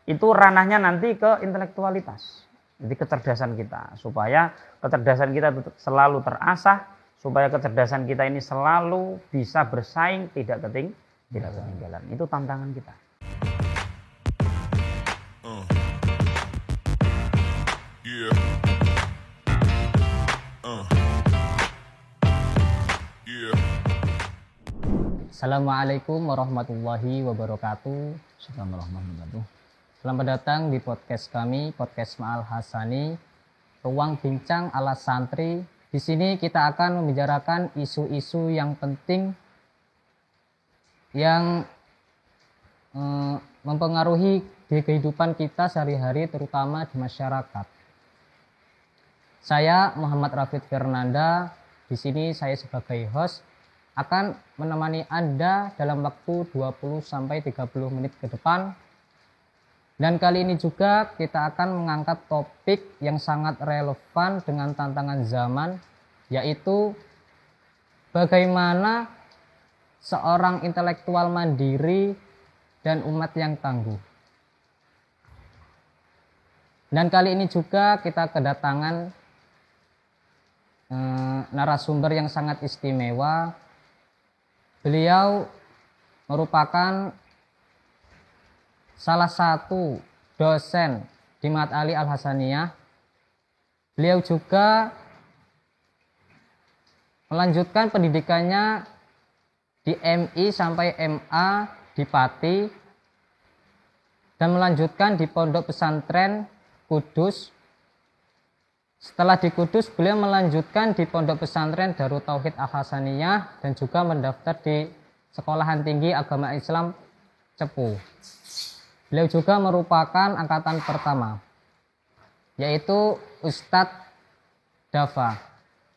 itu ranahnya nanti ke intelektualitas. Jadi kecerdasan kita, supaya kecerdasan kita selalu terasah, supaya kecerdasan kita ini selalu bisa bersaing, tidak ketinggalan. Itu tantangan kita. Assalamualaikum warahmatullahi wabarakatuh. Selamat datang di podcast kami, podcast Ma'al Hasani, ruang bincang ala santri. Di sini kita akan membicarakan isu-isu yang penting yang mempengaruhi di kehidupan kita sehari-hari, terutama di masyarakat. Saya Muhammad Rafid Fernanda. Di sini saya sebagai host akan menemani Anda dalam waktu 20-30 menit ke depan. Dan kali ini juga kita akan mengangkat topik yang sangat relevan dengan tantangan zaman, yaitu bagaimana seorang intelektual mandiri dan umat yang tangguh. Dan kali ini juga kita kedatangan narasumber yang sangat istimewa. Beliau merupakan salah satu dosen di Ma'had Ali Al-Hasaniyah. Beliau juga melanjutkan pendidikannya di MI sampai MA di Pati dan melanjutkan di Pondok Pesantren Kudus. Setelah di Kudus, beliau melanjutkan di Pondok Pesantren Darut Tauhid Al-Hasaniyah dan juga mendaftar di Sekolahan Tinggi Agama Islam Cepu. Beliau juga merupakan angkatan pertama, yaitu Ustadz Dafa.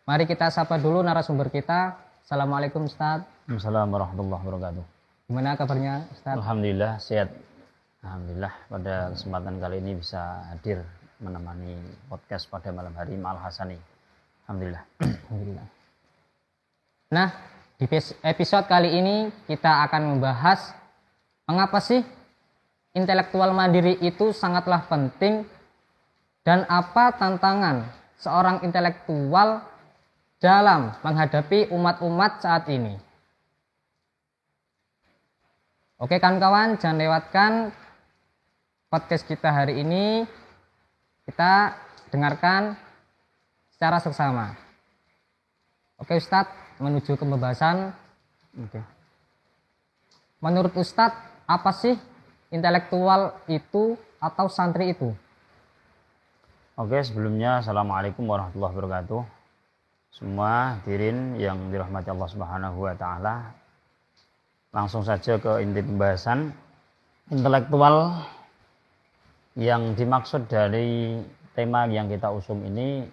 Mari kita sapa dulu narasumber kita. Assalamualaikum Ustadz. Assalamualaikum warahmatullahi wabarakatuh. Gimana kabarnya Ustadz? Alhamdulillah sehat. Alhamdulillah pada kesempatan kali ini bisa hadir menemani podcast pada malam hari Ma'al Hasani. Alhamdulillah. Alhamdulillah. Nah, di episode kali ini kita akan membahas mengapa sih intelektual mandiri itu sangatlah penting dan apa tantangan seorang intelektual dalam menghadapi umat-umat saat ini. Oke kawan-kawan, jangan lewatkan podcast kita hari ini. Kita dengarkan secara seksama. Oke Ustadz, menuju ke pembahasan. Oke. Menurut Ustadz, apa sih intelektual itu atau santri itu? Oke, sebelumnya Assalamualaikum warahmatullahi wabarakatuh. Semua hadirin yang dirahmati Allah Subhanahu wa taala. Langsung saja ke inti pembahasan. Intelektual yang dimaksud dari tema yang kita usung ini,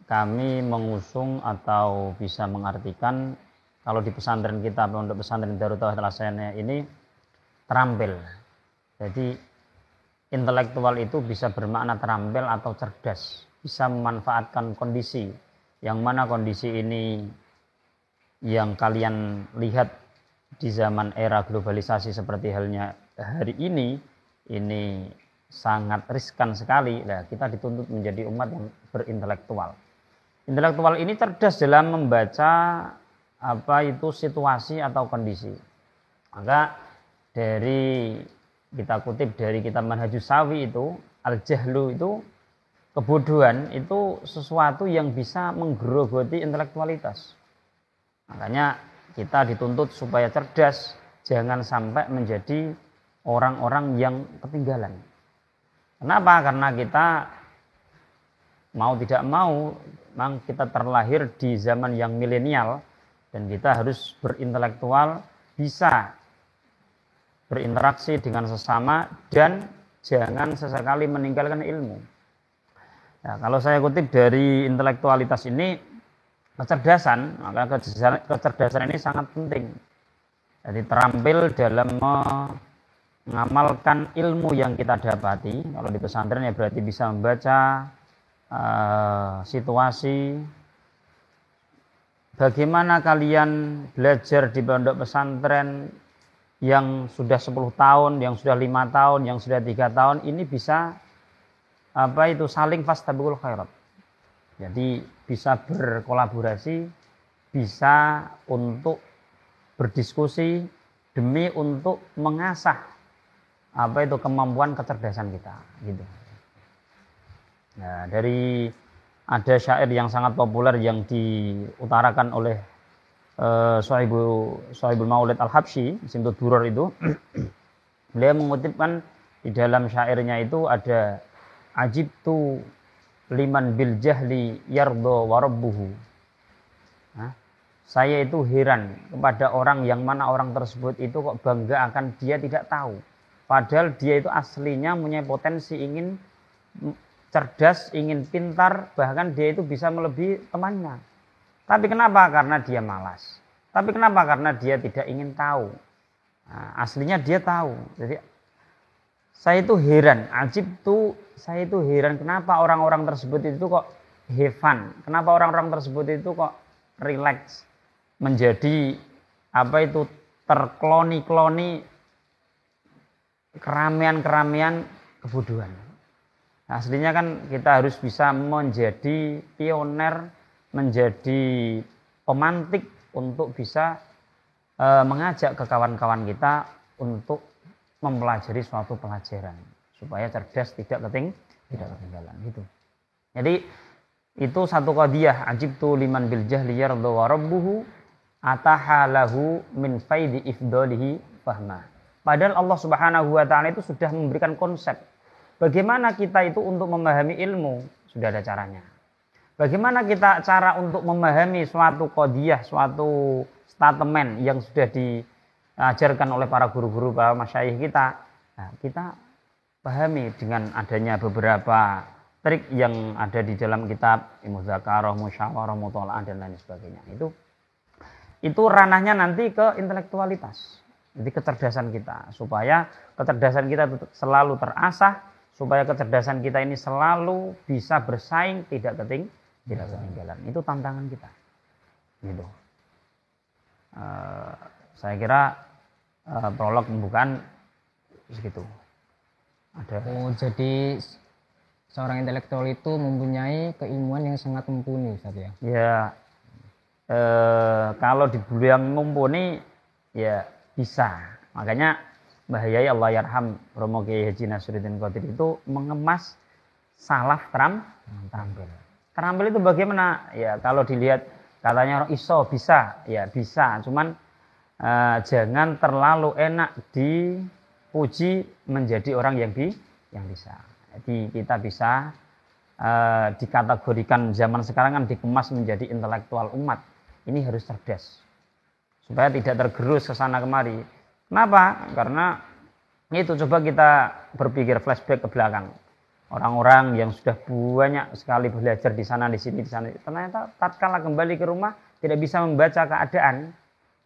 kami mengusung atau bisa mengartikan kalau di pesantren kita, Pondok Pesantren Darut Tauhid Al-Hasaniyah ini terampil. Jadi intelektual itu bisa bermakna terampil atau cerdas, bisa memanfaatkan kondisi, yang mana kondisi ini yang kalian lihat di zaman era globalisasi seperti halnya hari ini sangat riskan sekali. Nah, kita dituntut menjadi umat yang berintelektual. Intelektual ini cerdas dalam membaca apa itu situasi atau kondisi. Maka kita kutip dari kitab Manhajus Sawi itu, al-jahlu itu, kebodohan itu sesuatu yang bisa menggerogoti intelektualitas. Makanya kita dituntut supaya cerdas, jangan sampai menjadi orang-orang yang ketinggalan. Kenapa? Karena kita mau tidak mau, memang kita terlahir di zaman yang milenial dan kita harus berintelektual, bisa berinteraksi dengan sesama dan jangan sesekali meninggalkan ilmu. Nah, kalau saya kutip dari intelektualitas ini, kecerdasan, maka kecerdasan ini sangat penting. Jadi terampil dalam mengamalkan ilmu yang kita dapati. Kalau di pesantren ya berarti bisa membaca situasi. Bagaimana kalian belajar di pondok pesantren yang sudah 10 tahun, yang sudah 5 tahun, yang sudah 3 tahun, ini bisa saling fastabiqul khairat. Jadi bisa berkolaborasi, bisa untuk berdiskusi demi untuk mengasah kemampuan kecerdasan kita, gitu. Nah, ada syair yang sangat populer yang diutarakan oleh Sohibul Maulid Al-Habsyi, Simtud Duror itu. Beliau mengutipkan di dalam syairnya itu ada ajibtu liman bil jahli yardo warabbuhu. Saya itu heran kepada orang yang mana orang tersebut itu kok bangga akan dia tidak tahu. Padahal dia itu aslinya punya potensi ingin cerdas, ingin pintar, bahkan dia itu bisa melebihi temannya. Tapi kenapa? Karena dia malas. Tapi kenapa? Karena dia tidak ingin tahu. Nah, aslinya dia tahu. Jadi saya itu heran, saya itu heran kenapa orang-orang tersebut itu kok have fun. Kenapa orang-orang tersebut itu kok relax, menjadi terkloni-kloni keramaian-keramaian kebodohan. Nah, aslinya kan kita harus bisa menjadi pioner, menjadi pemantik untuk bisa mengajak ke kawan-kawan kita untuk mempelajari suatu pelajaran supaya cerdas tidak ketinggalan gitu. Jadi itu satu qadiyah, ajibtu liman bil jahli yardu wa rabbuhu atahalahu min faidi ifdalihi fahma. Padahal Allah Subhanahu wa taala itu sudah memberikan konsep bagaimana kita itu untuk memahami ilmu, sudah ada caranya. Bagaimana kita cara untuk memahami suatu qadiyah, suatu statement yang sudah diajarkan oleh para guru-guru, para masyayikh kita. Nah, kita pahami dengan adanya beberapa trik yang ada di dalam kitab Mudzakarah, Musyawarah, Muthala'ah dan lain sebagainya. Itu ranahnya nanti ke intelektualitas. Jadi kecerdasan kita, supaya kecerdasan kita selalu terasah, supaya kecerdasan kita ini selalu bisa bersaing, tidak ketinggalan. Itu tantangan kita. Gitu. Saya kira prolog pembukaan segitu. Jadi seorang intelektual itu mempunyai keilmuan yang sangat mumpuni, Ustaz ya? Ya, kalau dibilang mumpuni, ya bisa. Makanya Mbah Yai Allah Yarham Romo Kiai Haji Nasruddin Qadir itu mengemas salaf terampil. Terampil itu bagaimana? Ya kalau dilihat katanya orang iso bisa, ya bisa. Cuman jangan terlalu enak dipuji menjadi orang yang bisa. Jadi kita bisa dikategorikan zaman sekarang kan dikemas menjadi intelektual umat. Ini harus cerdas supaya tidak tergerus ke sana kemari. Kenapa? Karena itu coba kita berpikir flashback ke belakang. Orang-orang yang sudah banyak sekali belajar di sana, di sini, ternyata tatkala kembali ke rumah tidak bisa membaca keadaan.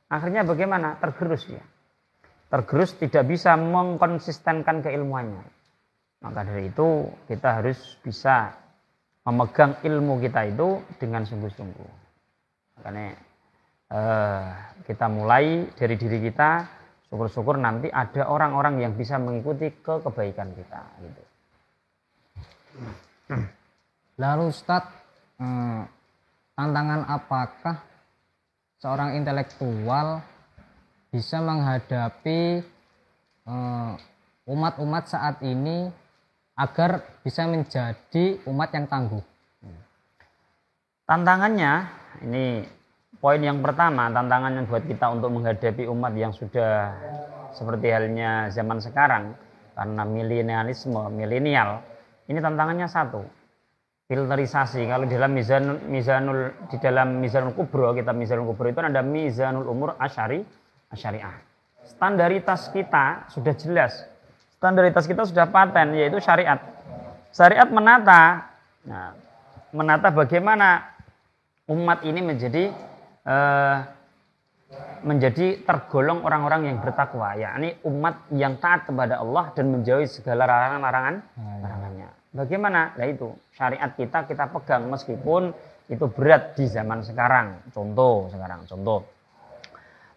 Akhirnya bagaimana? Tergerus dia. Tergerus, tidak bisa mengkonsistenkan keilmuannya. Maka dari itu kita harus bisa memegang ilmu kita itu dengan sungguh-sungguh. Makanya kita mulai dari diri kita, syukur-syukur nanti ada orang-orang yang bisa mengikuti kebaikan kita. Gitu. Lalu Ustadz, tantangan apakah seorang intelektual bisa menghadapi umat-umat saat ini agar bisa menjadi umat yang tangguh? Tantangannya, ini poin yang pertama, tantangannya buat kita untuk menghadapi umat yang sudah seperti halnya zaman sekarang, karena milenial, ini tantangannya satu, filterisasi. Kalau di dalam Mizanul Kubro, kitab Mizanul Kubro itu ada Mizanul Umur Asyariah. Standaritas kita sudah jelas. Standaritas kita sudah paten, yaitu syariat. Syariat menata bagaimana umat ini menjadi tergolong orang-orang yang bertakwa, yakni umat yang taat kepada Allah dan menjauhi segala larangannya. Bagaimana? Nah itu syariat kita pegang meskipun itu berat di zaman sekarang. Contoh.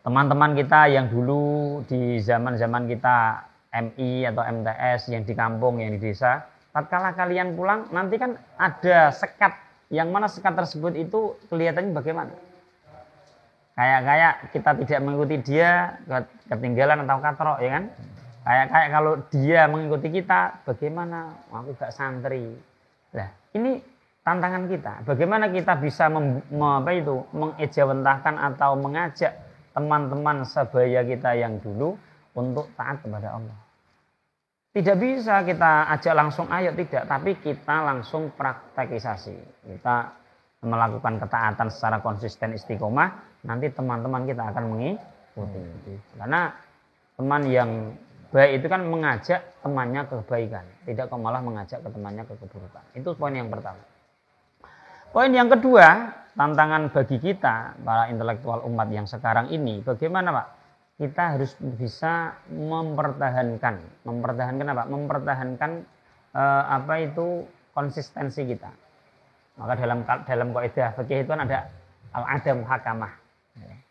teman-teman kita yang dulu di zaman-zaman kita MI atau MTS yang di kampung, yang di desa, tatkala kalian pulang nanti kan ada sekat, yang mana sekat tersebut itu kelihatannya bagaimana? Kayak kita tidak mengikuti dia, ketinggalan atau katrok, ya kan? Kayak kalau dia mengikuti kita, bagaimana? Aku gak santri. Nah, ini tantangan kita. Bagaimana kita bisa mengejawantahkan atau mengajak teman-teman sebaya kita yang dulu untuk taat kepada Allah. Tidak bisa kita ajak langsung ayo, tidak, tapi kita langsung praktekisasi. Kita melakukan ketaatan secara konsisten istiqomah, nanti teman-teman kita akan mengikuti. Karena teman yang baik itu kan mengajak temannya ke kebaikan, tidak kok malah mengajak ke temannya ke keburukan. Itu poin yang pertama. Poin yang kedua, tantangan bagi kita para intelektual umat yang sekarang ini, bagaimana Pak? Kita harus bisa mempertahankan apa? Mempertahankan konsistensi kita. Maka dalam kaidah fikih itu kan ada al-adam hakamah.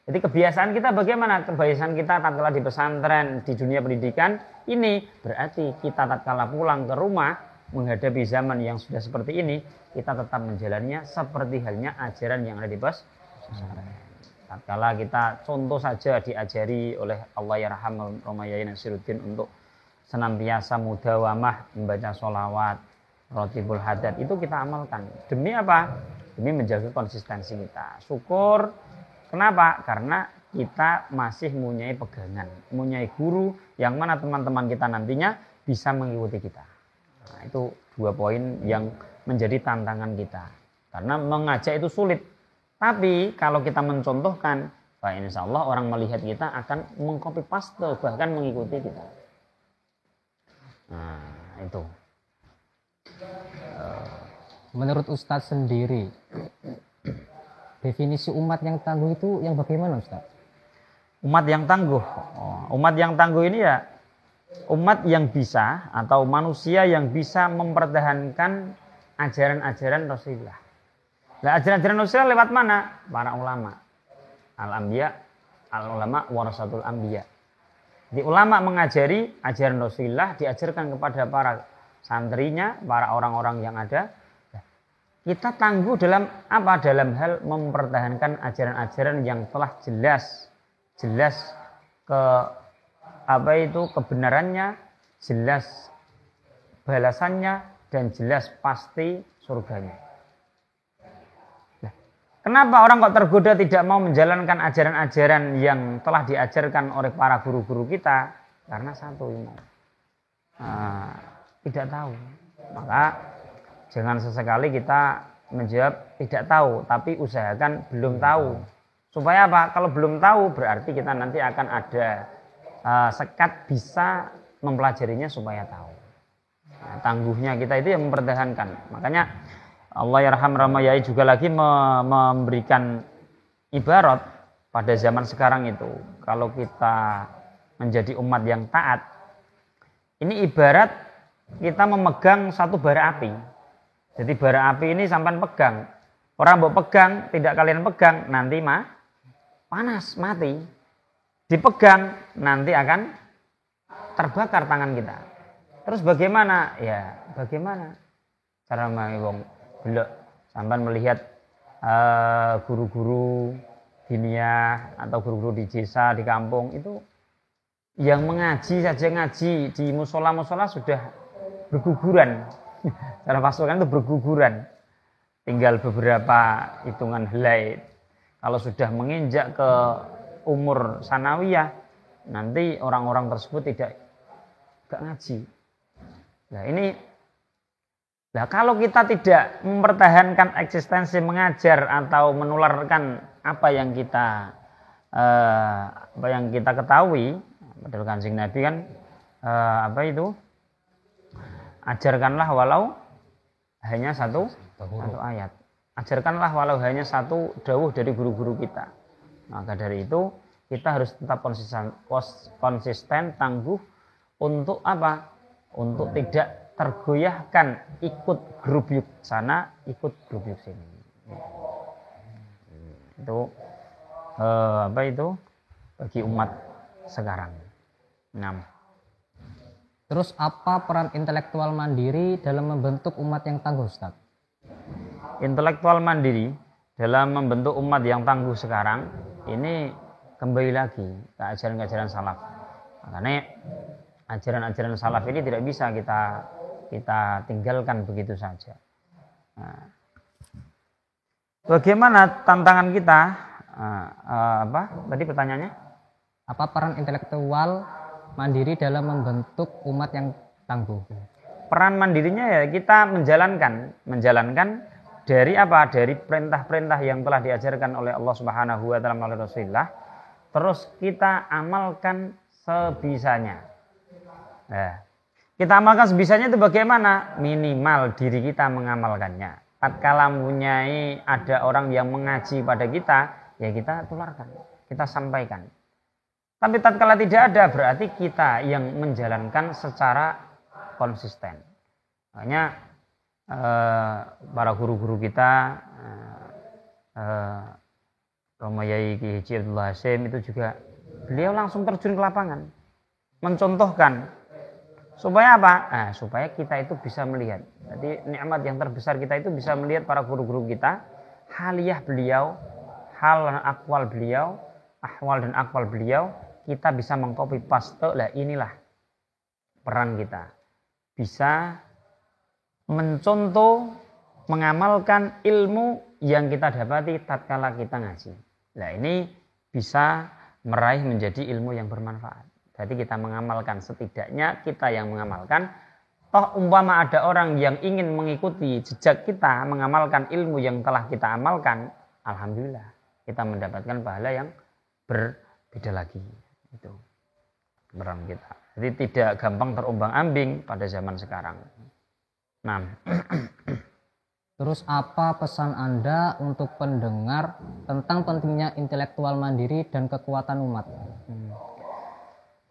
Jadi kebiasaan kita bagaimana? Kebiasaan kita tatkala di pesantren, di dunia pendidikan, ini berarti kita tatkala pulang ke rumah menghadapi zaman yang sudah seperti ini, kita tetap menjalannya seperti halnya ajaran yang ada di pesantren. Tatkala kita contoh saja diajari oleh Allah yarhamul Romayai Nasiruddin untuk senantiasa mudawamah membaca sholawat, rotibul hadat, itu kita amalkan. Demi apa? Demi menjaga konsistensi kita. Syukur. Kenapa? Karena kita masih mempunyai pegangan, mempunyai guru yang mana teman-teman kita nantinya bisa mengikuti kita. Nah, itu 2 poin yang menjadi tantangan kita. Karena mengajak itu sulit. Tapi kalau kita mencontohkan, insya Allah orang melihat kita akan mengcopy paste, bahkan mengikuti kita. Nah, itu. Menurut Ustadz sendiri, definisi umat yang tangguh itu yang bagaimana Ustadz? Umat yang tangguh. Umat yang tangguh ini ya umat yang bisa atau manusia yang bisa mempertahankan ajaran-ajaran Rasulullah. Nah, ajaran-ajaran Rasulullah lewat mana? Para ulama. Al-anbiya, al-ulama warasatul anbiya. Di ulama mengajari ajaran Rasulullah, diajarkan kepada para santrinya, para orang-orang yang ada. Kita tangguh dalam apa? Dalam hal mempertahankan ajaran-ajaran yang telah jelas kebenarannya, jelas balasannya, dan jelas pasti surganya. Kenapa orang kok tergoda tidak mau menjalankan ajaran-ajaran yang telah diajarkan oleh para guru-guru kita? Karena satu, tidak tahu. Maka jangan sesekali kita menjawab tidak tahu, tapi usahakan belum tahu. Supaya apa? Kalau belum tahu berarti kita nanti akan ada sekat bisa mempelajarinya supaya tahu. Nah, tangguhnya kita itu yang mempertahankan. Makanya Allah yarham Ramayai juga lagi memberikan ibarat pada zaman sekarang itu. Kalau kita menjadi umat yang taat, ini ibarat kita memegang satu bara api. Jadi bara api ini sampai pegang. Orang mau pegang, tidak kalian pegang, nanti panas, mati. Dipegang, nanti akan terbakar tangan kita. Terus bagaimana? Ya, bagaimana cara menghitung? Belum, sampai melihat guru-guru diniyah atau guru-guru di desa, di kampung itu yang mengaji saja ngaji di musola-musola sudah berguguran. Cara pasukan itu berguguran. Tinggal beberapa hitungan helai. Kalau sudah menginjak ke umur sanawiyah, nanti orang-orang tersebut tidak ngaji. Nah ini, kalau kita tidak mempertahankan eksistensi mengajar atau menularkan apa yang kita ketahui, padahal Kanjeng Nabi kan ajarkanlah walau hanya satu ayat. Ajarkanlah walau hanya satu dawuh dari guru-guru kita. Maka dari itu kita harus tetap konsisten tangguh untuk apa? Untuk tidak tergoyahkan ikut grup yuk sana, ikut grup yuk sini. Itu bagi umat sekarang. Nah, Terus apa peran intelektual mandiri dalam membentuk umat yang tangguh, Ustaz? intelektual mandiri dalam membentuk umat yang tangguh sekarang ini kembali lagi ke ajaran-ajaran salaf. Makanya ajaran-ajaran salaf ini tidak bisa kita tinggalkan begitu saja. Nah, bagaimana tantangan kita? Apa tadi pertanyaannya? Apa peran intelektual mandiri dalam membentuk umat yang tangguh? Peran mandirinya ya kita menjalankan dari apa? Dari perintah-perintah yang telah diajarkan oleh Allah Subhanahu wa taala melalui Rasulullah. Terus kita amalkan sebisanya. Nah, kita amalkan sebisanya itu bagaimana? Minimal diri kita mengamalkannya. Tatkala mempunyai ada orang yang mengaji pada kita, ya kita tularkan, kita sampaikan. Tapi tatkala tidak ada, berarti kita yang menjalankan secara konsisten. Makanya para guru-guru kita, Romo Yai Ki Haji Abdullah Hasyim itu juga beliau langsung terjun ke lapangan, mencontohkan supaya apa? Supaya kita itu bisa melihat. Jadi nikmat yang terbesar kita itu bisa melihat para guru-guru kita, haliyah beliau, hal dan akwal beliau, ahwal dan akwal beliau. Kita bisa mengcopy paste, lah inilah peran kita. Bisa mencontoh, mengamalkan ilmu yang kita dapati tatkala kita ngaji. Nah ini bisa meraih menjadi ilmu yang bermanfaat. Berarti kita mengamalkan, setidaknya kita yang mengamalkan. Toh umpama ada orang yang ingin mengikuti jejak kita, mengamalkan ilmu yang telah kita amalkan, alhamdulillah kita mendapatkan pahala yang berbeda lagi. Itu peran kita. Jadi tidak gampang terombang-ambing pada zaman sekarang. Nah, Terus apa pesan Anda untuk pendengar tentang pentingnya intelektual mandiri dan kekuatan umat?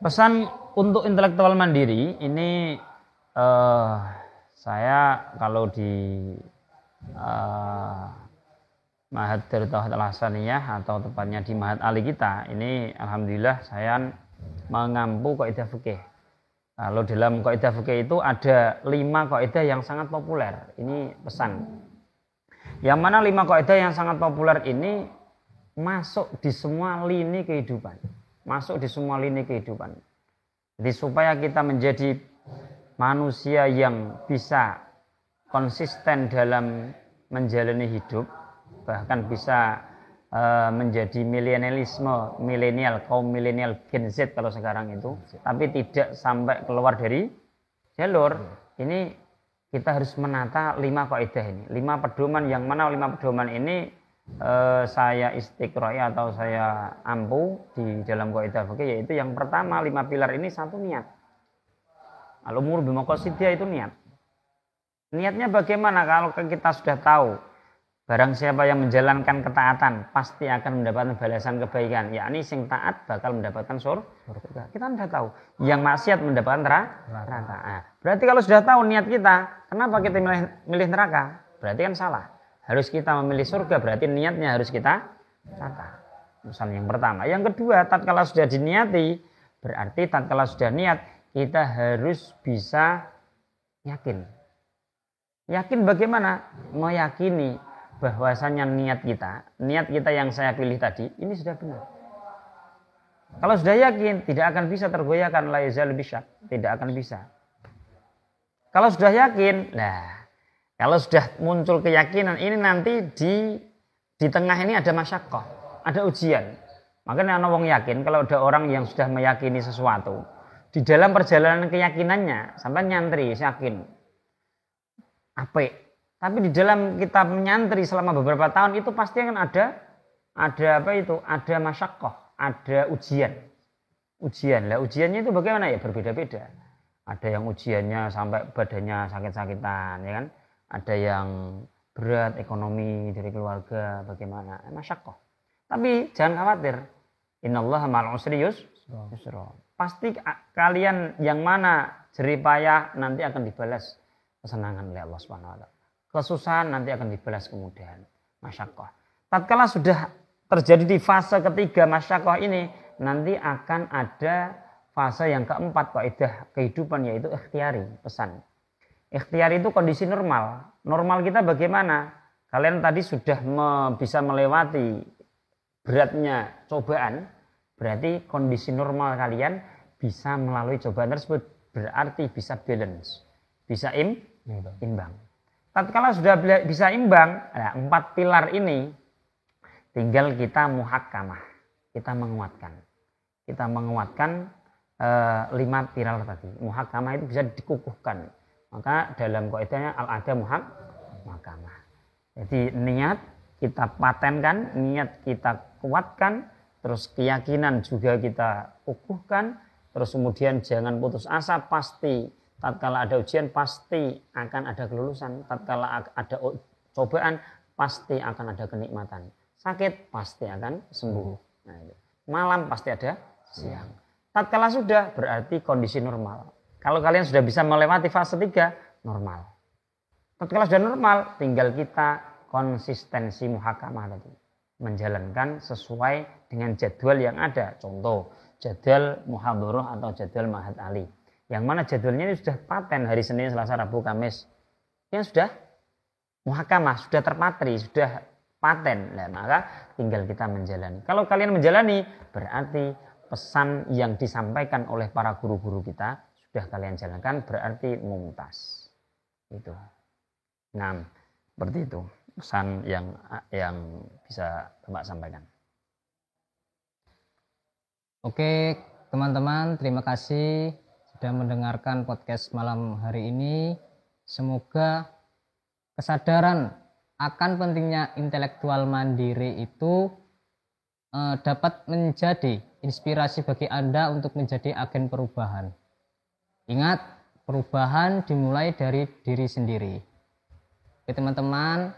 Pesan untuk intelektual mandiri ini saya kalau di Ma'had Darut Tauhid Al-Hasaniyah atau tepatnya di Ma'had Ali kita, ini alhamdulillah saya mengampu kaidah fikih. Kalau dalam kaidah fikih itu ada 5 kaidah yang sangat populer. Ini pesan. Yang mana 5 kaidah yang sangat populer ini masuk di semua lini kehidupan. Masuk di semua lini kehidupan. Jadi supaya kita menjadi manusia yang bisa konsisten dalam menjalani hidup, bahkan bisa menjadi milenial, kaum milenial Gen Z kalau sekarang itu, tapi tidak sampai keluar dari jalur. Ini kita harus menata 5 kaidah ini, 5 pedoman, yang mana 5 pedoman ini saya istiqroi atau saya ampu di dalam kaidah fikih, yaitu yang pertama 5 pilar ini, 1 niat. Al-umur bimaqasidiyah itu niat. Niatnya bagaimana? Kalau kita sudah tahu barang siapa yang menjalankan ketaatan pasti akan mendapatkan balasan kebaikan, yakni sing taat bakal mendapatkan surga. Kita sudah tahu. Yang maksiat mendapatkan neraka. Berarti kalau sudah tahu niat kita, kenapa kita milih neraka? Berarti kan salah. Harus kita memilih surga, berarti niatnya harus kita tata. Misalnya yang pertama. Yang kedua, tatkala sudah diniati, berarti tatkala sudah niat, kita harus bisa yakin. Yakin bagaimana? Meyakini bahwasanya niat kita yang saya pilih tadi, ini sudah benar. Kalau sudah yakin, tidak akan bisa tergoyahkan, la yazal bisyak, tidak akan bisa. Kalau sudah yakin, kalau sudah muncul keyakinan, ini nanti di tengah ini ada masyaqqah, ada ujian. Makanya ana wong yakin, kalau ada orang yang sudah meyakini sesuatu, di dalam perjalanan keyakinannya sampai nyantri, yakin apik. Tapi di dalam kita menyantri selama beberapa tahun itu pasti akan ada ada masyaqqah, ada ujian. Lah ujiannya itu bagaimana ya? Berbeda-beda. Ada yang ujiannya sampai badannya sakit-sakitan, ya kan? Ada yang berat ekonomi dari keluarga, bagaimana? Masyaqqah. Tapi jangan khawatir. Innallaha ma'al usri yusra. Pasti kalian yang mana jerih payah nanti akan dibalas kesenangan oleh Allah Subhanahu wa taala. Kesusahan nanti akan dibalas kemudahan, masyaqqah. Tatkala sudah terjadi di fase ketiga masyakoh ini, nanti akan ada fase yang keempat kaidah kehidupan, yaitu ikhtiari, pesan. Ikhtiari itu kondisi normal. Normal kita bagaimana? Kalian tadi sudah bisa melewati beratnya cobaan, berarti kondisi normal kalian bisa melalui cobaan tersebut, berarti bisa balance, bisa imbang. Tatkala sudah bisa imbang, nah, 4 pilar ini tinggal kita muhakkamah, kita menguatkan 5 pilar tadi. Muhakkamah itu bisa dikukuhkan. Maka dalam kaidahnya al-ada muhakkamah. Jadi niat kita patenkan, niat kita kuatkan, terus keyakinan juga kita kukuhkan, terus kemudian jangan putus asa, pasti tatkala ada ujian pasti akan ada kelulusan, tatkala ada cobaan pasti akan ada kenikmatan, sakit pasti akan sembuh. Nah, malam pasti ada siang. Tatkala sudah berarti kondisi normal. Kalau kalian sudah bisa melewati fase 3, normal. Tatkala sudah normal, tinggal kita konsistensi muhakamah tadi, menjalankan sesuai dengan jadwal yang ada. Contoh, jadwal muhadharah atau jadwal ma'had ali, yang mana jadwalnya ini sudah paten hari Senin, Selasa, Rabu, Kamis, yang sudah muhakamah, sudah terpatri, sudah paten. Nah, maka tinggal kita menjalani. Kalau kalian menjalani, berarti pesan yang disampaikan oleh para guru-guru kita sudah kalian jalankan, berarti mumtaz. Itu. Nah, seperti itu pesan yang bisa Bapak sampaikan. Oke, teman-teman, terima kasih sudah mendengarkan podcast malam hari ini. Semoga kesadaran akan pentingnya intelektual mandiri itu dapat menjadi inspirasi bagi Anda untuk menjadi agen perubahan. Ingat, perubahan dimulai dari diri sendiri. Oke teman-teman,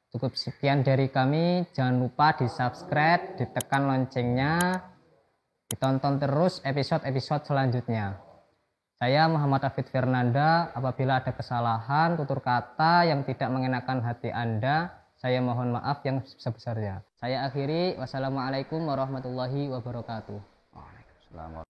cukup sekian dari kami. Jangan lupa di-subscribe, ditekan loncengnya, ditonton terus episode-episode selanjutnya. Saya Muhammad Hafid Fernanda. Apabila ada kesalahan, tutur kata yang tidak mengenakan hati Anda, saya mohon maaf yang sebesar-besarnya. Saya akhiri. Wassalamualaikum warahmatullahi wabarakatuh. Waalaikumsalam.